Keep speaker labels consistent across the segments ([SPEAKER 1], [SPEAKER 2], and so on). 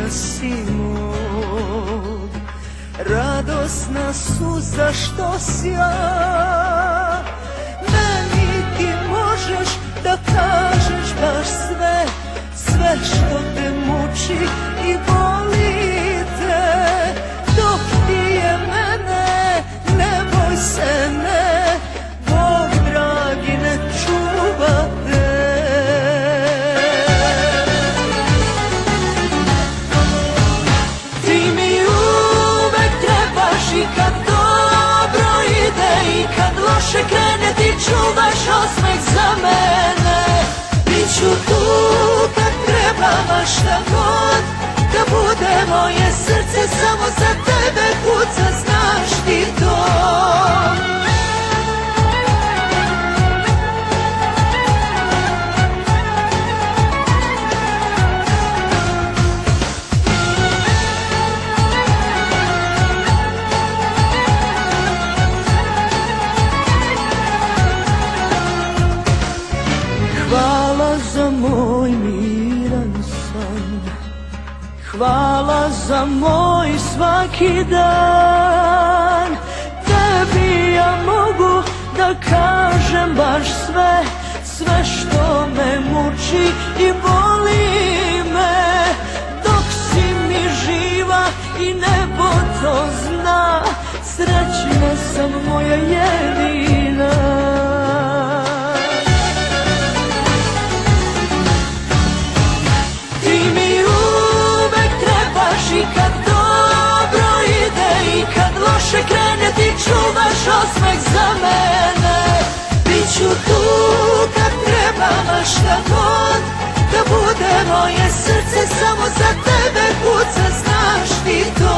[SPEAKER 1] da si moj, radosna suza što si ja. Meni ti možeš da kažeš baš sve, sve što te muči i boli te. Dok ti je mene, ne boj se, ne, Bog dragi ne čuva te. Ti mi uvek trebaš i kad dobro ide i kad loše krene, ti čuvaš osmeh za mene. Biću tu kad treba, ma šta god da bude, moje srce samo za tebe kuca, znaš ti to. Hvala za moj miran san, hvala za moj svaki dan. Tebi ja mogu da kažem baš sve, sve što me muči i boli me. Dok si mi živa i nebo to zna, srećna sam moja jedina. I kad dobro ide i kad loše krene, ti čuvaš osmeh za mene. Biću tu kad treba, ma šta god da bude, moje srce samo za tebe kuca, znaš ti to.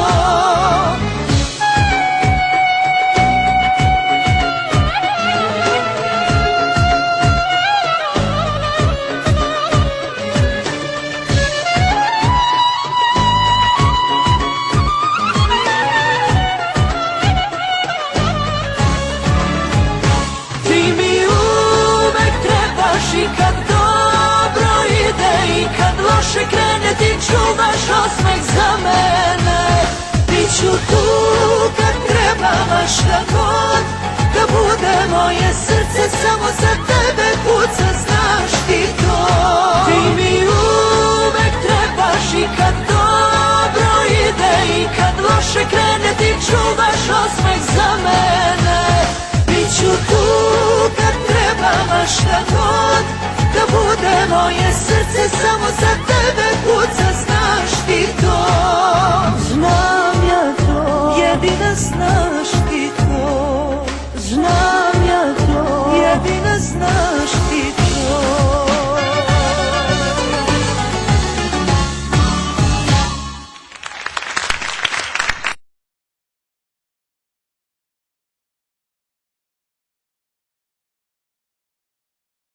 [SPEAKER 1] I kad dobro ide i kad loše krene, ti čuvaš osmeh za mene. Biću tu kad treba, ma šta god da bude, moje srce samo za tebe kuca, znaš ti to. Ti mi uvek trebaš i kad dobro ide i kad loše krene, ti čuvaš osmeh za mene. Biću tu kad treba, ma šta god da bude, moje srce samo za tebe kuca, znaš.